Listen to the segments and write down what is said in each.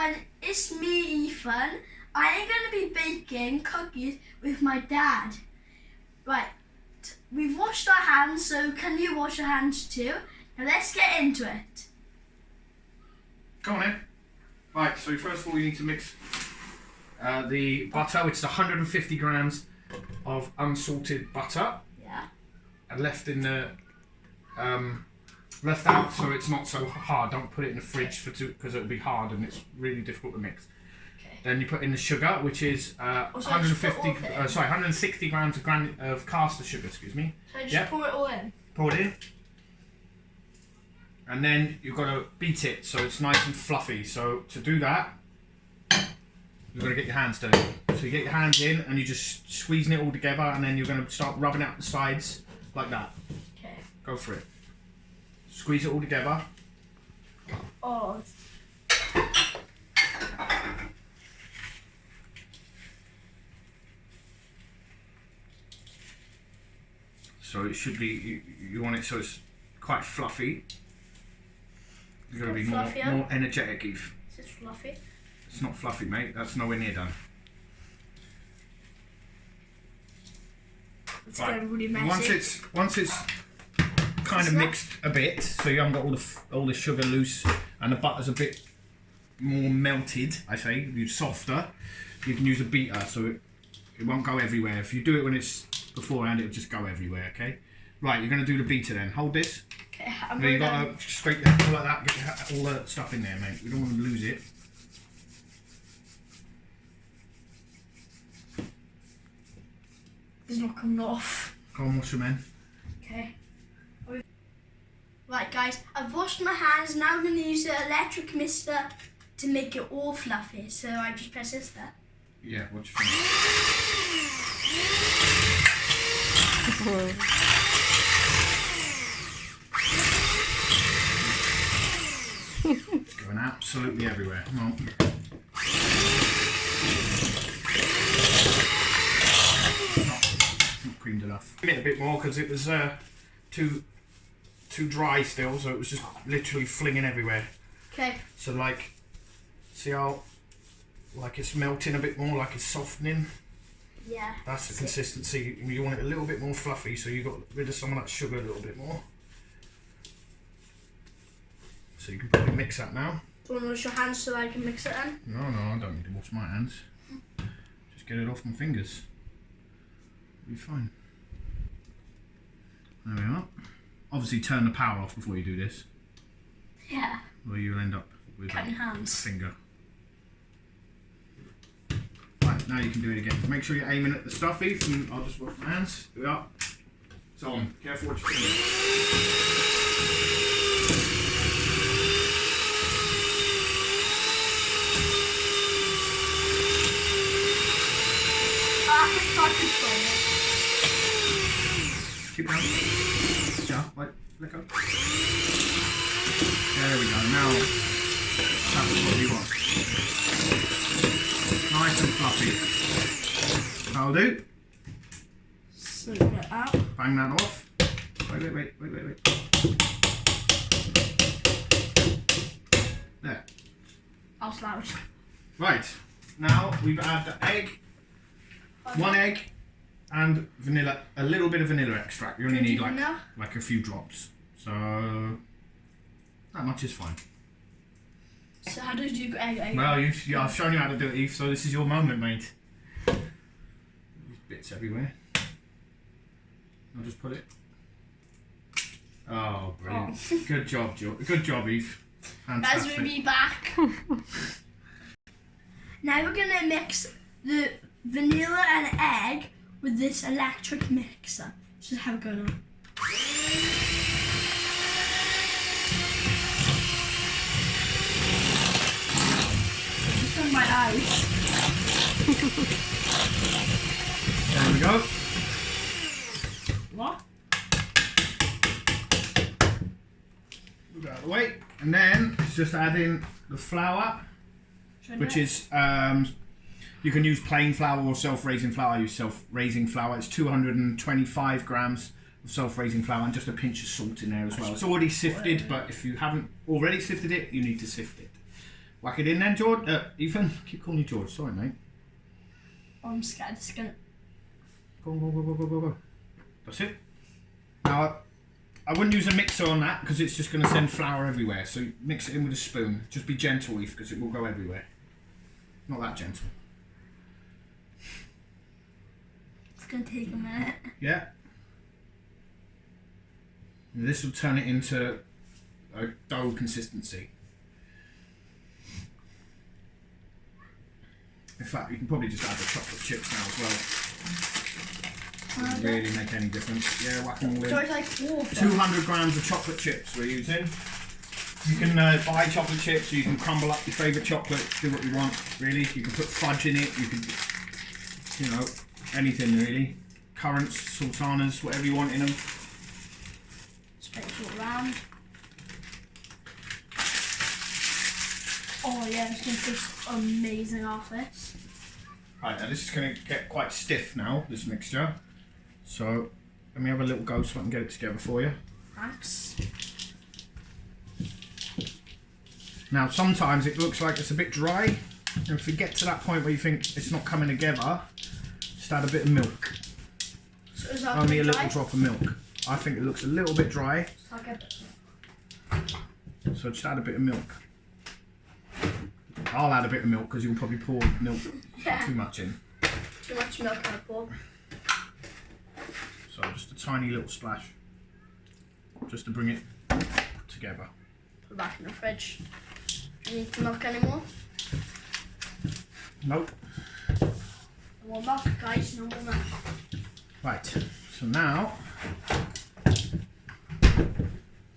everyone, it's me, Ethan. I am going to be baking cookies with my dad. Right, we've washed our hands, so can you wash your hands too? Now let's get into it. Go on then. Right, so first of all you need to mix the butter, which is 150 grams of unsalted butter. Yeah. And left in the left out so it's not so hard. Don't put it in the fridge because it'll be hard and it's really difficult to mix. Okay. Then you put in the sugar, which is 160 grams of caster sugar. Excuse me. So I just pour it all in. Pour it in. And then you've got to beat it so it's nice and fluffy. So to do that, you've got to get your hands dirty. So you get your hands in and you're just squeezing it all together, and then you're going to start rubbing out the sides like that. Okay. Go for it. Squeeze it all together. Oh. So it should be, you want it so it's quite fluffy. You've got to be more energetic, Eve. Is it fluffy? It's not fluffy, mate. That's nowhere near done. It's getting really messy. Once it's kind of mixed a bit, so you haven't got all the sugar loose and the butter's a bit more melted, I say, softer, you can use a beater so it won't go everywhere. If you do it when it's beforehand, it'll just go everywhere, okay? Right, you're going to do the beater then. Hold this. Okay, You've got to scrape it like that, get all the stuff in there, mate. We don't want to lose it. It's not coming off. Go on, wash them in. Okay. Right guys, I've washed my hands. Now I'm going to use the electric mister to make it all fluffy. So I just press this there. Yeah, watch your finger. It's going absolutely everywhere. Come on. Not creamed enough. A bit more because it was too dry still, so it was just literally flinging everywhere. Okay. So like, see how like it's melting a bit more, like it's softening. Yeah. That's the consistency. You want it a little bit more fluffy, so you got rid of some of that sugar a little bit more. So you can probably mix that now. Do you want to wash your hands so I can mix it in? No, I don't need to wash my hands. Just get it off my fingers. It'll be fine. There we are. Obviously turn the power off before you do this. Yeah. Or you'll end up with cutting a hands. Finger. Right, now you can do it again. Make sure you're aiming at the stuff, Eve, and I'll just wash my hands. Do that. It's on. Careful what you're doing. Keep going. Yeah, let go. There we go. Now, that's what you want. Nice and fluffy. That'll do. So get out. Bang that off. Wait. There. That was loud. Right. Now we've added the egg. One egg and vanilla, a little bit of vanilla extract. You only need like a few drops. So that much is fine. So how did you egg? Well, I've shown you how to do it, Eve, so this is your moment, mate. There's bits everywhere. I'll just put it. Oh, brilliant. Oh. Good job, Good job, Eve. Fantastic. Guys, we'll be back. Now we're going to mix the vanilla and egg with this electric mixer. Just have a go now. Just on my eyes. There we go. What? Move out of the way. And then it's just add in the flour, which is you can use plain flour or self-raising flour. I use self-raising flour. It's 225 grams of self-raising flour and just a pinch of salt in there as well. It's already sifted, but if you haven't already sifted it, you need to sift it. Whack it in then, George. Ethan, keep calling you George. Sorry, mate. Oh, I'm scared. It's gonna. Go. That's it. Now, I wouldn't use a mixer on that because it's just going to send flour everywhere. So mix it in with a spoon. Just be gentle, Eve, because it will go everywhere. Not that gentle. It's gonna take a minute. Yeah. And this will turn it into a dough consistency. In fact, you can probably just add the chocolate chips now as well. Doesn't really make any difference. Yeah, whack them all in. So it's like water. 200 grams of chocolate chips we're using. You can buy chocolate chips, you can crumble up your favourite chocolate, do what you want, really. You can put fudge in it, you can, you know, anything really. Currants, sultanas, whatever you want in them. Spread it all around. Oh yeah, it's going to taste amazing off this. Right, now this is going to get quite stiff now, this mixture. So, let me have a little go so I can get it together for you. Thanks. Now, sometimes it looks like it's a bit dry. And if you get to that point where you think it's not coming together, just add a bit of milk. So is that Only a dry? little drop of milk. I think it looks a little bit dry, So I'll get so just add a bit of milk. I'll add a bit of milk because you'll probably pour milk too much in. too much milk in the pour. So just a tiny little splash, just to bring it together. Put it back in the fridge. Do you need the milk anymore? Nope. No more milk, guys. No more milk. Right, so now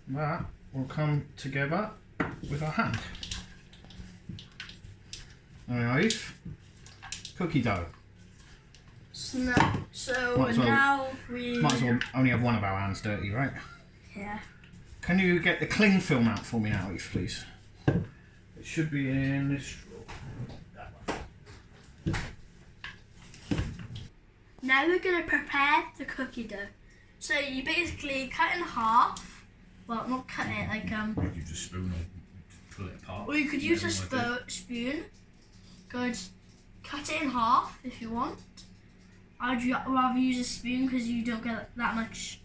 that will come together with our hand. Alright, cookie dough. So Might as well- now we. Might as well only have one of our hands dirty, right? Yeah. Can you get the cling film out for me now, Eve, please? It should be in this drawer. That one. Now we're going to prepare the cookie dough. So you basically cut in half. Well, not cut it, like You just spoon or pull it apart. or you could use a Whatever you wanna spoon. Good. Cut it in half if you want. I'd rather use a spoon because you don't get that much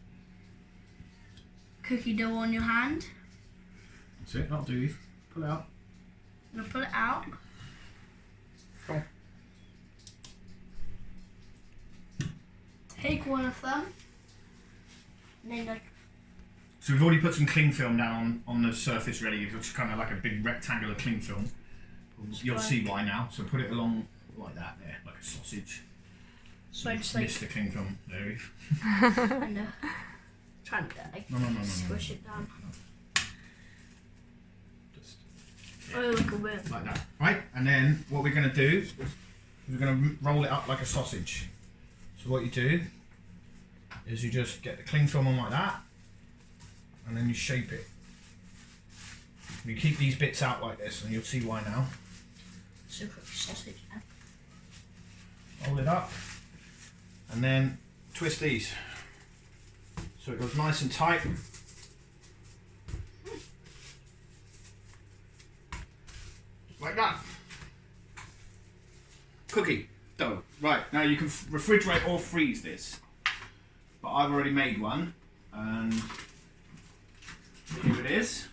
cookie dough on your hand. do. That's it, that'll do, Eve. Pull it out. I'm gonna pull it out. Go on. Take one of them. And then like So we've already put some cling film down on the surface ready. It's kind of like a big rectangular cling film. You'll see why now. So put it along like that there, like a sausage. so I just like Missed the cling film there, Eve. kind of trying to like No. squish it down. Just Oh, look a bit. like that. Right, and then what we're going to do is we're going to roll it up like a sausage. So what you do is you just get the cling film on like that, and then you shape it. You keep these bits out like this, and you'll see why now. Super sausage. Hold it up, and then twist these so it goes nice and tight. Like that. Cookie dough. Right, now you can refrigerate or freeze this, but I've already made one, and here it is.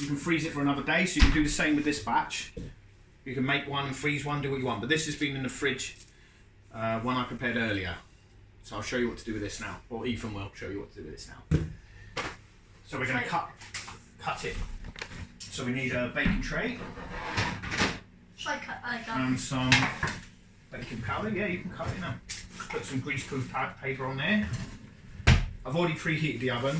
You can freeze it for another day, so you can do the same with this batch. You can make one and freeze one, do what you want. But this has been in the fridge, one I prepared earlier. So I'll show you what to do with this now. Or Ethan will show you what to do with this now. So we're going to cut it. So we need a baking tray Should I cut like that? and some baking powder. Yeah, you can cut it now. Put some greaseproof paper on there. I've already preheated the oven.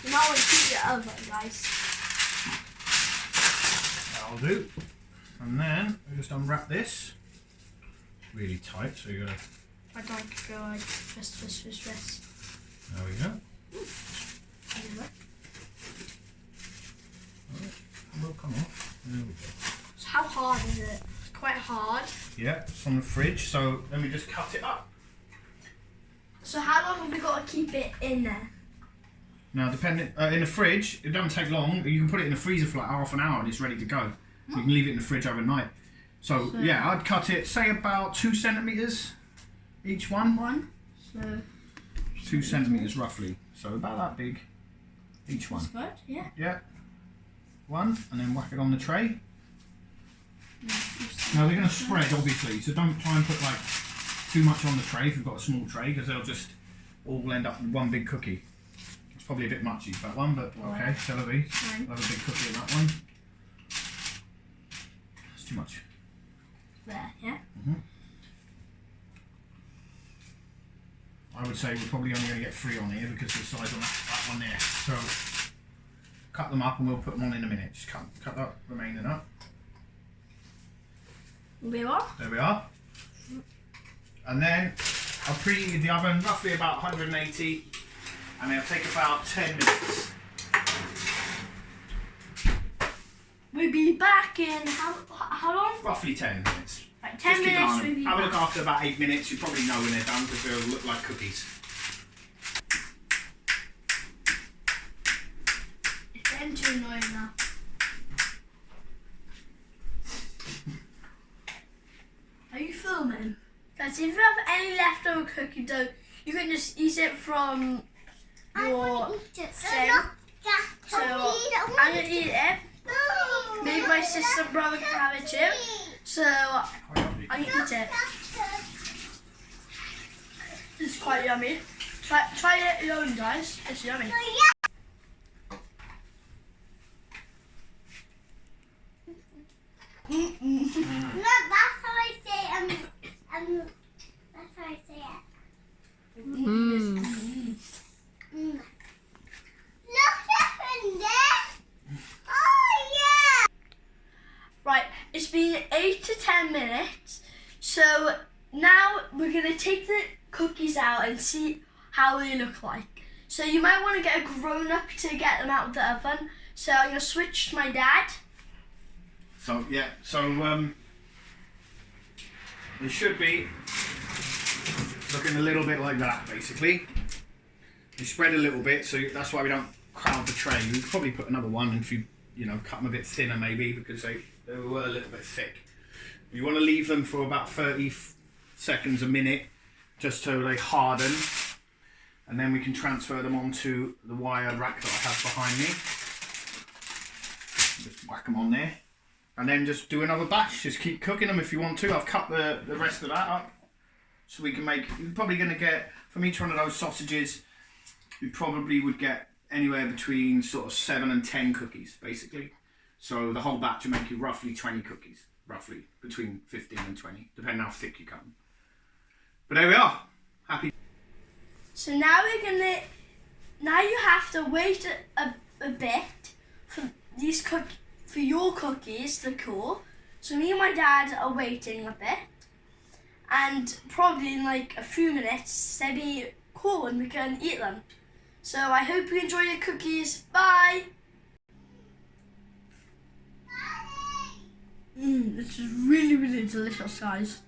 You might want to keep your oven, guys. That'll do. And then we just unwrap this. Really tight, so you're gonna. I don't go like this. There we go. It will come off. There we go. So how hard is it? It's quite hard. Yeah, it's from the fridge, so let me just cut it up. So how long have we got to keep it in there? Now, depending in the fridge, it doesn't take long. You can put it in the freezer for like half an hour and it's ready to go. So you can leave it in the fridge overnight. So yeah, I'd cut it, say about 2 centimeters each one. So 2 centimeters roughly. So about that big each one. that's good, yeah. Yeah. One, and then whack it on the tray. Now they're going to spread, obviously, so don't try and put like too much on the tray if you've got a small tray, because they'll just all end up with one big cookie. It's probably a bit muchy for that one, but okay, c'est la vie. I'll have a big cookie in that one. That's too much. There, yeah. I would say we're probably only going to get 3 on here because of the size on that one there. So cut them up and we'll put them on in a minute. Just cut that remaining up. We are. There we are. And then I'll preheat the oven roughly about 180 and it'll take about 10 minutes. We'll be back in how long? Roughly 10 minutes. Like 10 Just keep an eye minutes. on them. We'll be Have a back. look after about 8 minutes. You probably know when they're done because they'll look like cookies. It's getting too annoying now. Are you filming? Guys, if you have any leftover cookie dough, you can just eat it from your thing. So I'm gonna eat it. Maybe my sister and brother can have it too. So I can eat it. It's quite yummy. Try it your own, guys. It's yummy. Look, that's how I say that's how I say it. Look at there. Oh yeah. Right, it's been 8 to 10 minutes. So now we're gonna take the cookies out and see how they look like. So you might want to get a grown up to get them out of the oven. So I'm gonna switch to my dad. So yeah, it should be looking a little bit like that basically. You spread a little bit, so that's why we don't crowd the tray. You could probably put another one if you cut them a bit thinner maybe because they were a little bit thick. You want to leave them for about 30 seconds, a minute, just so they harden, and then we can transfer them onto the wire rack that I have behind me. Just whack them on there. And then just do another batch, just keep cooking them if you want to. I've cut the rest of that up. So we can make, you're probably going to get, from each one of those sausages, you probably would get anywhere between sort of 7 and 10 cookies, basically. So the whole batch will make you roughly 20 cookies, roughly, between 15 and 20, depending how thick you cut them. But there we are, happy. So now now you have to wait a bit for for your cookies to cool. So me and my dad are waiting a bit, and probably in like a few minutes they'll be cool and we can eat them. So I hope you enjoy your cookies. Bye! This is really, really delicious, guys.